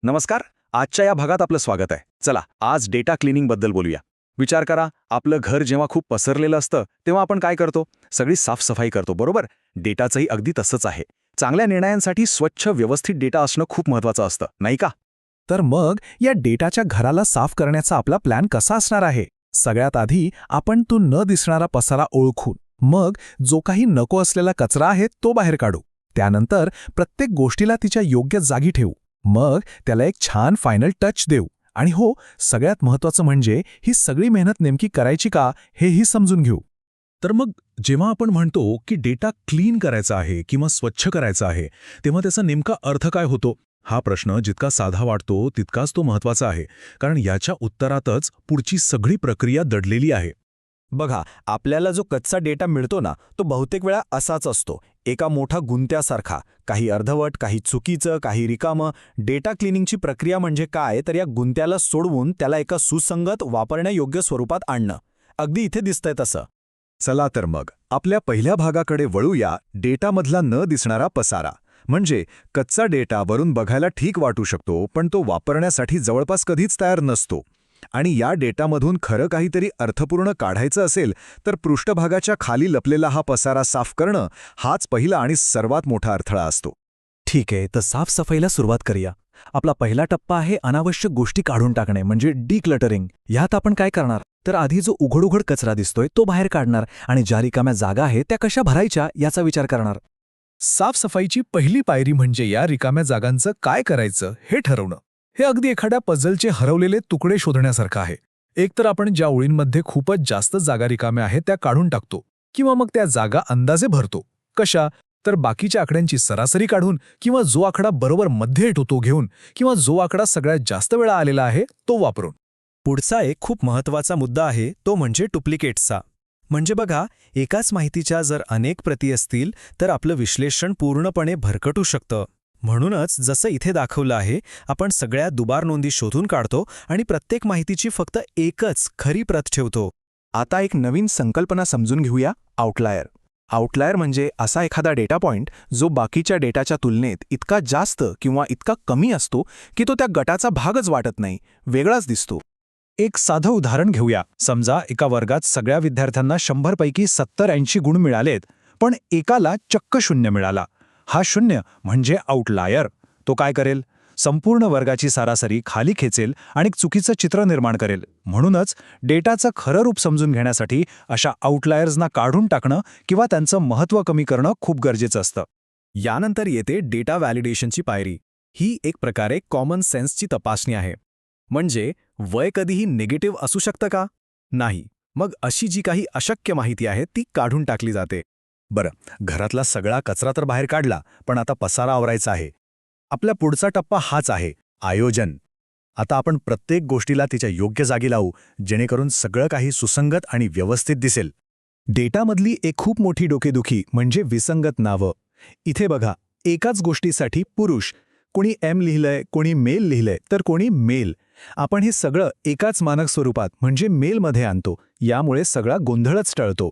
नमस्कार. आजच्या या भागात आपलं स्वागत आहे. चला आज डेटा क्लिनिंगबद्दल बोलूया. विचार करा, आपलं घर जेव्हा खूप पसरलेलं असतं तेव्हा आपण काय करतो? सगळी साफसफाई करतो, बरोबर? डेटाचंही अगदी तसंच आहे. चांगल्या निर्णयांसाठी स्वच्छ व्यवस्थित डेटा असणं खूप महत्त्वाचं असतं, नाही का? तर मग या डेटाच्या घराला साफ करण्याचा आपला प्लॅन कसा असणार आहे? सगळ्यात आधी आपण तो न दिसणारा पसारा ओळखून मग जो काही नको असलेला कचरा आहे तो बाहेर काढू. त्यानंतर प्रत्येक गोष्टीला तिच्या योग्य जागी ठेवू. मग त्याला एक छान फायनल टच देऊ. आणि हो, सगळ्यात महत्त्वाचं म्हणजे ही सगळी मेहनत नेमकी करायची का हेही समजून घेऊ. तर मग जेव्हा आपण म्हणतो की डेटा क्लीन करायचा आहे किंवा स्वच्छ करायचा आहे, तेव्हा त्याचा नेमका अर्थ काय होतो? हा प्रश्न जितका साधा वाटतो तितकाच तो महत्त्वाचा आहे, कारण याच्या उत्तरातच पुढची सगळी प्रक्रिया दडलेली आहे. बघा, आपल्याला जो कच्चा डेटा मिळतो ना, तो बहुतेक वेळा असाच असतो, एका मोठा गुंत्यासारखा, काही अर्धवट, काही चुकीचं, काही रिकामं. डेटा क्लिनिंगची प्रक्रिया म्हणजे काय, तर या गुंत्याला सोडवून त्याला एका सुसंगत, वापरण्यायोग्य स्वरूपात आणणं. अगदी इथे दिसतंय तसं. चला तर मग आपल्या पहिल्या भागाकडे वळूया. डेटामधला न दिसणारा पसारा म्हणजे कच्चा डेटा वरून बघायला ठीक वाटू शकतो, पण तो वापरण्यासाठी जवळपास कधीच तयार नसतो. आणि या डेटामधून खरं काहीतरी अर्थपूर्ण काढायचं असेल तर पृष्ठभागाच्या खाली लपलेला हा पसारा साफ करणं हाच पहिला आणि सर्वात मोठा अडथळा असतो. ठीक आहे, तर साफसफाईला सुरुवात करूया. आपला पहिला टप्पा आहे अनावश्यक गोष्टी काढून टाकणे म्हणजे डिक्लटरिंग. ह्यात आपण काय करणार? तर आधी जो उघड कचरा दिसतोय तो बाहेर काढणार आणि ज्या रिकाम्या जागा आहेत त्या कशा भरायच्या याचा विचार करणार. साफसफाईची पहिली पायरी म्हणजे या रिकाम्या जागांचं काय करायचं हे ठरवणं. हे अगदी एखाद्या पझलचे हरवलेले तुकडे शोधण्यासारखं आहे. एकतर आपण ज्या ओळींमध्ये खूपच जास्त जागा रिकाम्या आहेत त्या काढून टाकतो, किंवा मग त्या जागा अंदाजे भरतो. कशा? तर बाकीच्या आकड्यांची सरासरी काढून, किंवा जो आकडा बरोबर मध्ये येतो तो घेऊन, किंवा जो आकडा सगळ्यात जास्त वेळा आलेला आहे तो वापरून. पुढचा एक खूप महत्त्वाचा मुद्दा आहे, तो म्हणजे डुप्लिकेट्सचा. म्हणजे बघा, एकाच माहितीच्या जर अनेक प्रती असतील तर आपलं विश्लेषण पूर्णपणे भरकटू शकतं. म्हणूनच जसं इथे दाखवलं आहे, आपण सगळ्या दुबार नोंदी शोधून काढतो आणि प्रत्येक माहितीची फक्त एकच खरी प्रत ठेवतो. आता एक नवीन संकल्पना समजून घेऊया, आउटलायर. आउटलायर म्हणजे असा एखादा डेटा पॉइंट जो बाकीच्या डेटाच्या तुलनेत इतका जास्त किंवा इतका कमी असतो की तो त्या गटाचा भागच वाटत नाही, वेगळाच दिसतो. एक साधं उदाहरण घेऊया. समजा एका वर्गात सगळ्या विद्यार्थ्यांना 100 पैकी 70-80 गुण मिळालेत, पण एकाला चक्क 0 मिळाला. हा 0 म्हणजे आउटलायर. तो काय करेल? संपूर्ण वर्गाची सरासरी खाली खेचेल आणि एक चुकीचं चित्र निर्माण करेल. म्हणूनच डेटाचं खरं रूप समजून घेण्यासाठी अशा आउटलायर्सना काढून टाकणं किंवा त्यांचं महत्त्व कमी करणं खूप गरजेचं असतं. यानंतर येते डेटा व्हॅलिडेशनची पायरी. ही एक प्रकारे कॉमन सेन्सची तपासणी आहे. म्हणजे वय कधीही निगेटिव्ह असू शकतं का? नाही. मग अशी जी काही अशक्य माहिती आहे ती काढून टाकली जाते. बरं, घरातला सगळा कचरा तर बाहेर काढला, पण आता पसारा आवरायचा आहे. आपला पुढचा टप्पा हाच आहे, आयोजन. आता आपण प्रत्येक गोष्टीला तिच्या योग्य जागी लावू, जेणेकरून सगळं काही सुसंगत आणि व्यवस्थित दिसेल. डेटामधली एक खूप मोठी डोकेदुखी म्हणजे विसंगत नावं. इथे बघा, एकाच गोष्टीसाठी पुरुष, कोणी एम लिहिलंय, कोणी मेल लिहिलंय, तर कोणी मेल. आपण हे सगळं एकाच मानक स्वरूपात म्हणजे मेलमध्ये आणतो. यामुळे सगळा गोंधळच टळतो.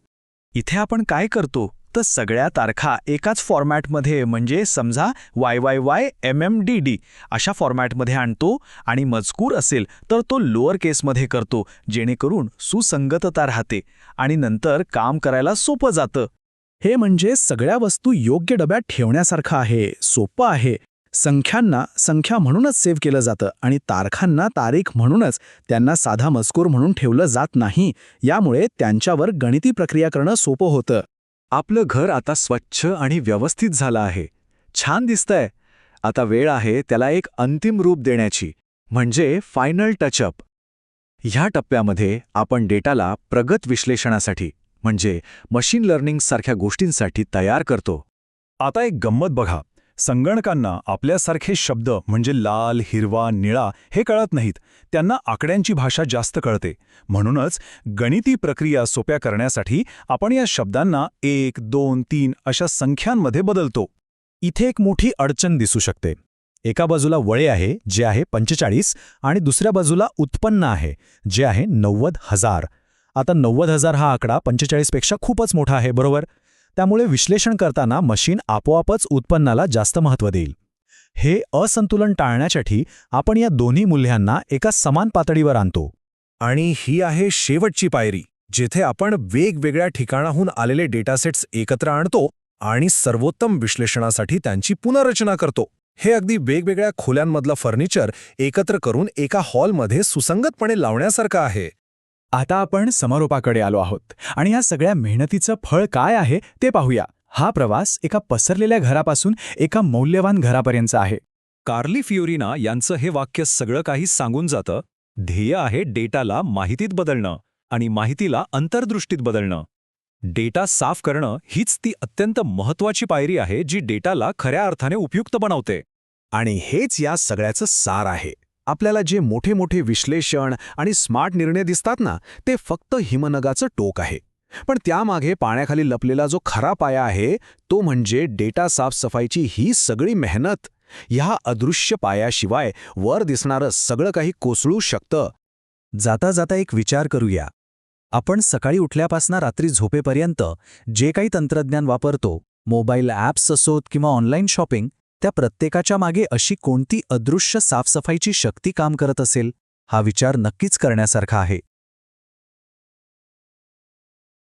इथे आपण काय करतो तर सगळ्या तारखा एकाच फॉर्मॅटमध्ये म्हणजे समजा YYYMMDD अशा फॉर्मॅटमध्ये आणतो आणि मजकूर असेल तर तो लोअर केसमध्ये करतो, जेणेकरून सुसंगतता राहते आणि नंतर काम करायला सोपं जातं. हे म्हणजे सगळ्या वस्तू योग्य डब्यात ठेवण्यासारखं आहे, सोपं आहे. संख्यांना संख्या म्हणूनच सेव्ह केलं जातं आणि तारखांना तारीख म्हणूनच, त्यांना साधा मजकूर म्हणून ठेवलं जात नाही. यामुळे त्यांच्यावर गणिती प्रक्रिया करणं सोपं होतं. आपलं घर आता स्वच्छ आणि व्यवस्थित झालं आहे. छान दिसतंय. आता वेळ आहे त्याला एक अंतिम रूप देण्याची, म्हणजे फायनल टचअप. ह्या टप्प्यामध्ये आपण डेटाला प्रगत विश्लेषणासाठी म्हणजे मशीन लर्निंग सारख्या गोष्टींसाठी तयार करतो. आता एक गंमत बघा. संगणकांना आपल्यासारखे शब्द म्हणजे लाल, हिरवा, निळा हे कळत नाहीत. त्यांना आकड्यांची भाषा जास्त कळते. म्हणूनच गणिती प्रक्रिया सोप्या करण्यासाठी आपण या शब्दांना 1, 2, 3 अशा संख्यांमध्ये बदलतो. इथे एक मोठी अडचण दिसू शकते. एका बाजूला वळे आहे जे आहे 45 आणि दुसऱ्या बाजूला उत्पन्न आहे जे आहे 90,000. आता 90,000 हा आकडा 45 पेक्षा खूपच मोठा आहे, बरोबर? त्यामुळे विश्लेषण करताना मशीन आपोआपच उत्पन्नाला जास्त महत्त्व देईल. हे असंतुलन टाळण्यासाठी आपण या दोन्ही मूल्यांना एका समान पातळीवर आणतो. आणि ही आहे शेवटची पायरी, जिथे आपण वेगवेगळ्या ठिकाणाहून आलेले डेटासेट्स एकत्र आणतो आणि सर्वोत्तम विश्लेषणासाठी त्यांची पुनर्रचना करतो. हे अगदी वेगवेगळ्या खोल्यांमधलं फर्निचर एकत्र करून एका हॉलमध्ये सुसंगतपणे लावण्यासारखं आहे. आता आपण समारोपाकडे आलो आहोत आणि या सगळ्या मेहनतीचं फळ काय आहे ते पाहूया. हा प्रवास एका पसरलेल्या घरापासून एका मौल्यवान घरापर्यंत आहे. कार्ली फियोरिना यांचं हे वाक्य सगळं काही सांगून जातं. ध्येय आहे डेटाला माहितीत बदलणं आणि माहितीला अंतर्दृष्टीत बदलणं. डेटा साफ करणं हीच ती अत्यंत महत्त्वाची पायरी आहे जी डेटाला खऱ्या अर्थाने उपयुक्त बनवते. आणि हेच या सगळ्याचं सार आहे. आपल्याला जे मोठे मोठे विश्लेषण आणि स्मार्ट निर्णय दिसतात ना, ते फक्त हिमनगाचं टोक आहे. पण त्यामागे पाण्याखाली लपलेला जो खरा पाया आहे तो म्हणजे डेटा साफसफाईची ही सगळी मेहनत. ह्या अदृश्य पायाशिवाय वर दिसणारं सगळं काही कोसळू शकतं. जाता जाता एक विचार करूया. आपण सकाळी उठल्यापासून रात्री झोपेपर्यंत जे काही तंत्रज्ञान वापरतो, मोबाईल ॲप्स असोत किंवा ऑनलाईन शॉपिंग, त्या प्रत्येकाच्या मागे अशी कोणती अदृश्य साफसफाईची शक्ती काम करत असेल? हा विचार नक्कीच करण्यासारखा आहे.